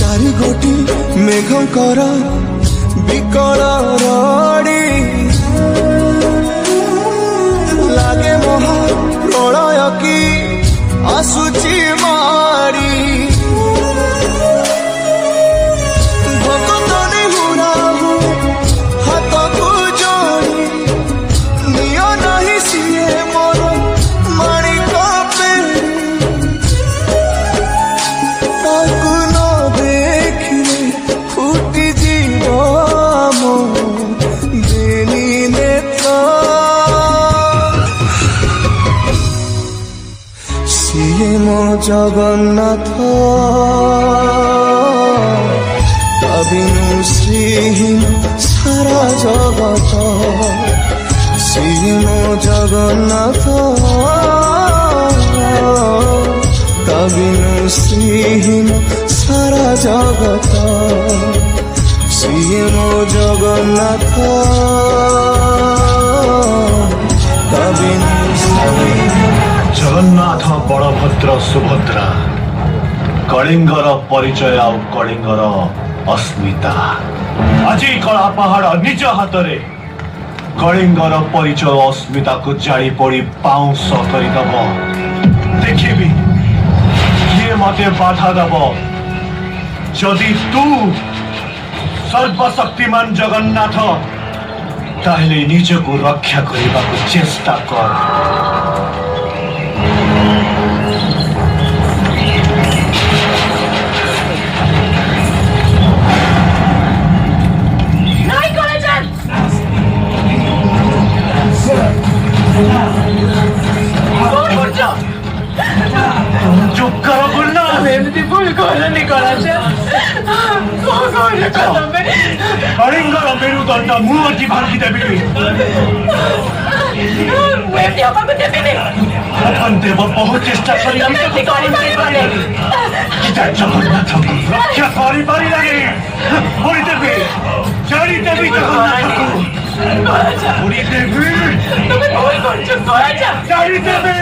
चारि गोटी मेघंकर विकल रड़ी लागे महा प्रलय की आसुची मारी भक्तनी हुराहु हाथ को जोड़ी नियो नहीं सिए मोर माणिक पेड़ी ताकू न देखिले फुटी जीव मो बेनी नेत्र सिए मो जगन्नाथ बिनु श्रीहीन सारा जगत सिए मो जगन्नाथ बिनु श्रीहीन सारा जगत सिए मो जगन्नाथ बिनु जगन्नाथ बलभद्र सुभद्रा कलिंगर परिचय आउ कलिंगर अस्मिता आज कला पहाड़ निज हाथ में कलिंगर परिचय अस्मिता को जाड़ी पड़ी पाउंस करदब देखी किए मत बाधा दब जदि तू सर्वशक्तिमान जगन्नाथ ताहले निजको रक्षा करने को चेष्टा कर चुप करो बोलना एमती भूल करनी कराचे कलिंगर मेरुदंड मुहूर्ती भांगी देवी एमती अपन को देबे अपन देव बहुत चेष्टा करी एमती करी पारे जगन्नाथ रक्षा करी पारी लगे बोली देवी जानी देवी जगन्नाथ बोली देवी तुम्हें भूल कर चुप कराचा जानी देवी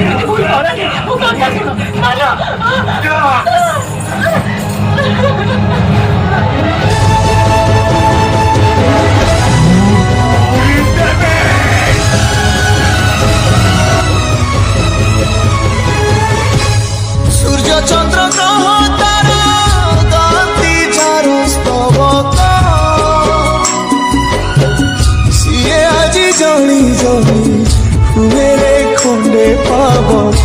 एमती भूल करनी वो क्या सुनो मानो सूर्य चंद्र ग्रह तारा गाती चारो स्तवक सिए आज जली जली हुए रे खंडे पावक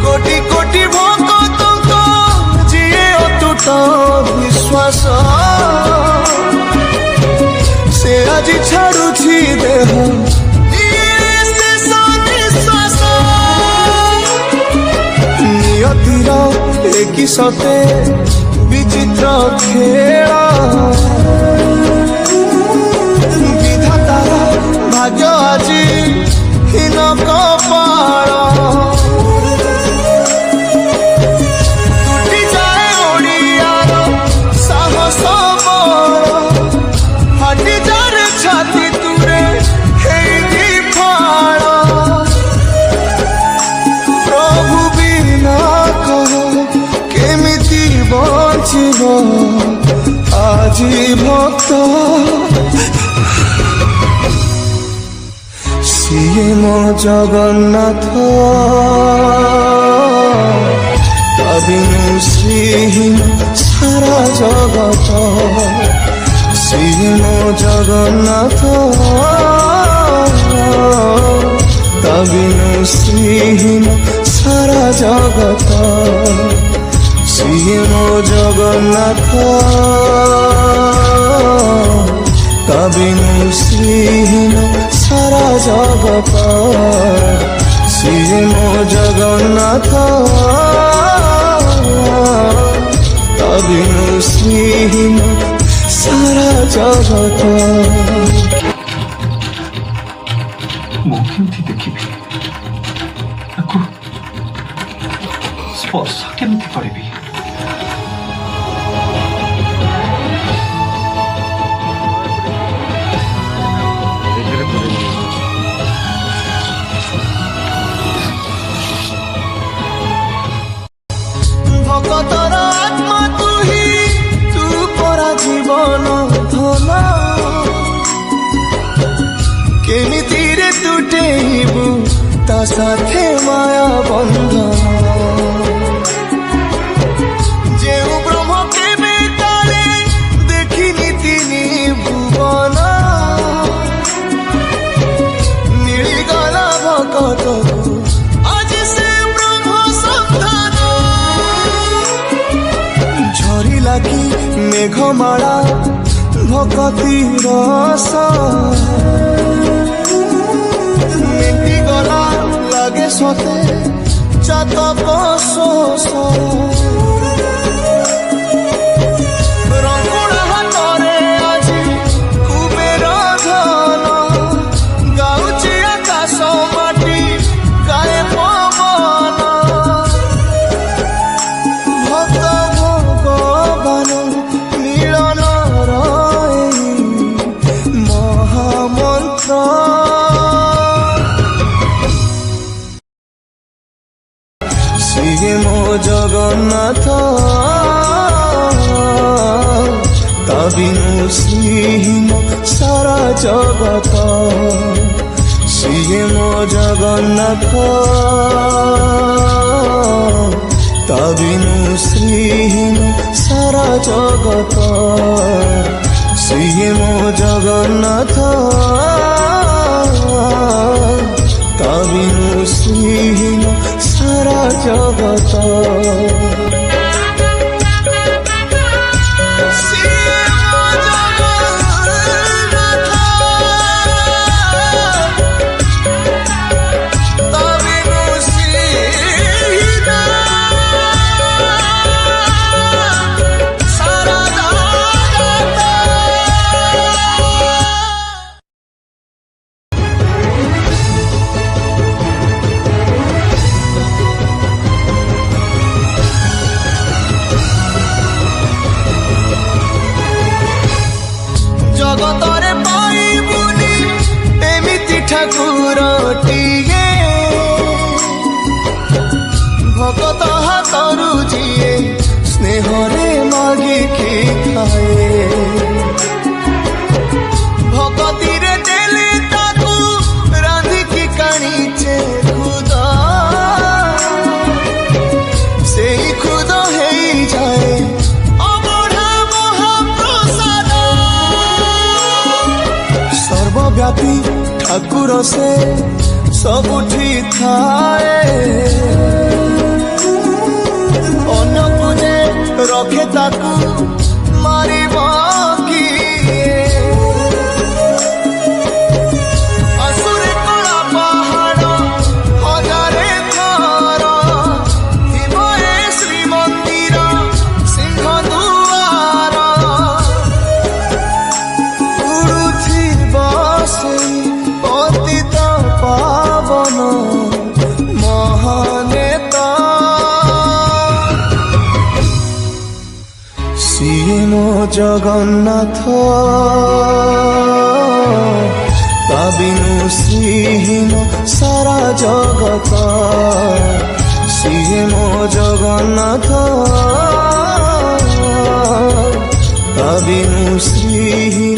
कोटि कोटि भक्त जिए अतुट विश्वास से आज छाड़ुछि देह की सते विचित्र खेल विधातार भाग्य আজি হীন কপাল টুটি যায় ওড়িয়ার সাহস বল ফাটি যার ছাতি তুরে হেই ফাল প্রভু বিনা কহ কেমিতি বঞ্চিব আজি ভক্ত সিয়ে মো জগন্নাথ বিনু শ্রীহীন সারা জগত সিয়ে মো জগন্নাথ বিনু শ্রীহীন সারা জগত সিয়ে মো জগন্নাথ বিনু শ্রীহীন সারা জগত সিয়ে মো জগন্নাথ বিনু শ্রীহীন সারা জগত ମୁଁ କେମିତି ଦେଖିବି ତାକୁ ସ୍ପର୍ଶ କେମିତି କରିବି ভকতর আত্মা তুহি তু পরা জীবন ধন কেমিতিরে তুটেইবু তা সাথে মায়া বন্ধন যেউ ব্রহ্ম কেবে কালে দেখিনি তিনি ভুবন মিলিগলা ভকতকু আজি সে ব্রহ্ম সন্ধান ঝরিলা কি মেঘমালা ভকতি রস মেটি গলা লাগে সতে চাতক শোষ রঙ্গুড়া হাতরে আজি কুবের ধন গাউছি আকাশ মাটি গায়ে পবন ভক্ত ভগবান মিলন রয়ে মহামন্ত্র সিয়ে মো জগন্নাথ তা বিনু শ্রীহীন সারা জগত সিয়ে মো জগন্নাথ তা বিনু শ্রীহীন সারা জগত সিয়ে মো জগন্নাথ তা বিনু শ্রীহীন সারা জগত জগতরে পাইবুনি এমিতি ঠাকুরটিয়ে ভকত হাতরু যিয়ে স্নেহরে মাগিকি খায়ে ভকতিরে দেলে তাকু রাঁধিকি কাଣିছে খুদ সেই খুদ হেই যায় সর্বব্যাপী ঠাকুর সে সবুঠি থায়ে অন্য পূজে রখে তাকু মারিব কিয়ে আসুরে কলা পাহাড় হজারে থর থিব এ শ্রীমন্দির সিংহ দুয়ার উড়ুথিব সেই পতিত পাবন মহানেতা সিয়ে মো জগন্নাথ তা বিনু শ্রীহীন সারা জগত সিয়ে মো জগন্নাথ তা বিনু শ্রীহীন